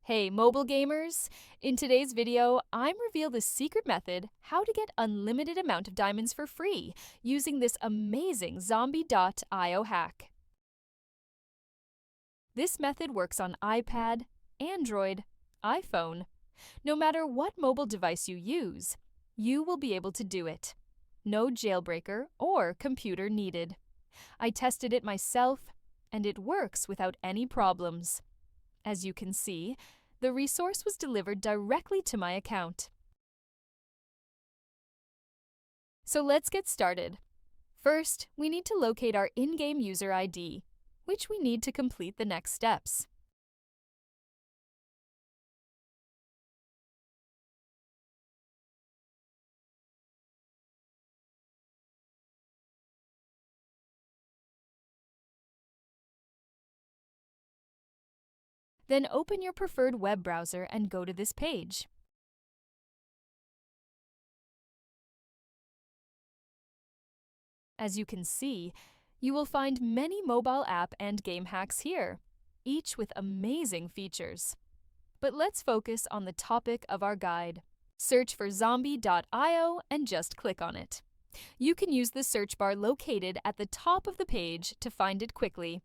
Hey mobile gamers! In today's video, I'm reveal the secret method how to get unlimited amount of diamonds for free using this amazing Zombieio hack. This method works on iPad, Android, iPhone. No matter what mobile device you use, you will be able to do it. No jailbreaker or computer needed. I tested it myself, and it works without any problems. As you can see, the resource was delivered directly to my account. So let's get started. First, we need to locate our in-game user ID, which we need to complete the next steps. Then open your preferred web browser and go to this page. As you can see, you will find many mobile app and game hacks here, each with amazing features. But let's focus on the topic of our guide. Search for Zombieio and just click on it. You can use the search bar located at the top of the page to find it quickly.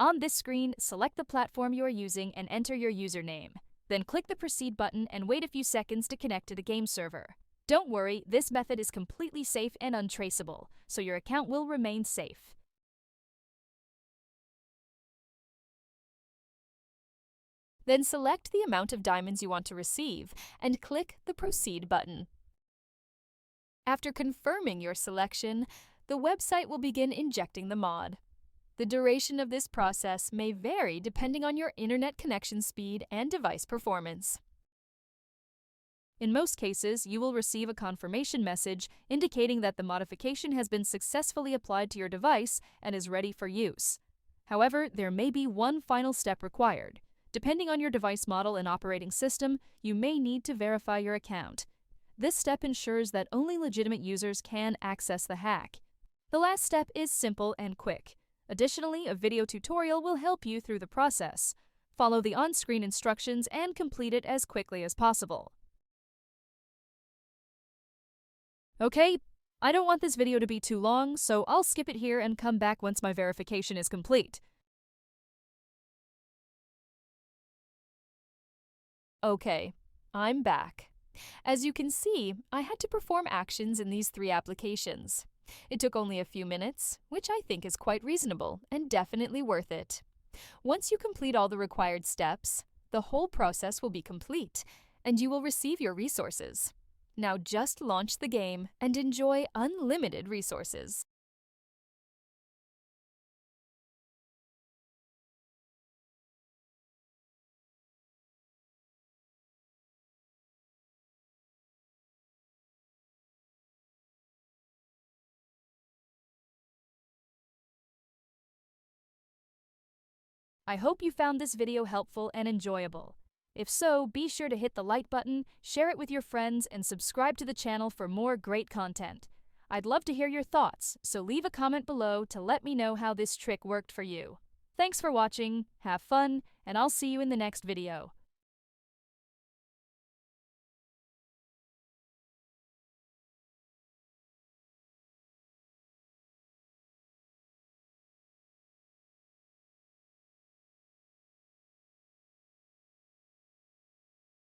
On this screen, select the platform you are using and enter your username. Then click the Proceed button and wait a few seconds to connect to the game server. Don't worry, this method is completely safe and untraceable, so your account will remain safe. Then select the amount of diamonds you want to receive and click the Proceed button. After confirming your selection, the website will begin injecting the mod. The duration of this process may vary depending on your internet connection speed and device performance. In most cases, you will receive a confirmation message indicating that the modification has been successfully applied to your device and is ready for use. However, there may be one final step required. Depending on your device model and operating system, you may need to verify your account. This step ensures that only legitimate users can access the hack. The last step is simple and quick. Additionally, a video tutorial will help you through the process. Follow the on-screen instructions and complete it as quickly as possible. Okay, I don't want this video to be too long, so I'll skip it here and come back once my verification is complete. Okay, I'm back. As you can see, I had to perform actions in these 3 applications. It took only a few minutes, which I think is quite reasonable and definitely worth it. Once you complete all the required steps, the whole process will be complete, and you will receive your resources. Now just launch the game and enjoy unlimited resources. I hope you found this video helpful and enjoyable. If so, be sure to hit the like button, share it with your friends, and subscribe to the channel for more great content. I'd love to hear your thoughts, so leave a comment below to let me know how this trick worked for you. Thanks for watching, have fun, and I'll see you in the next video.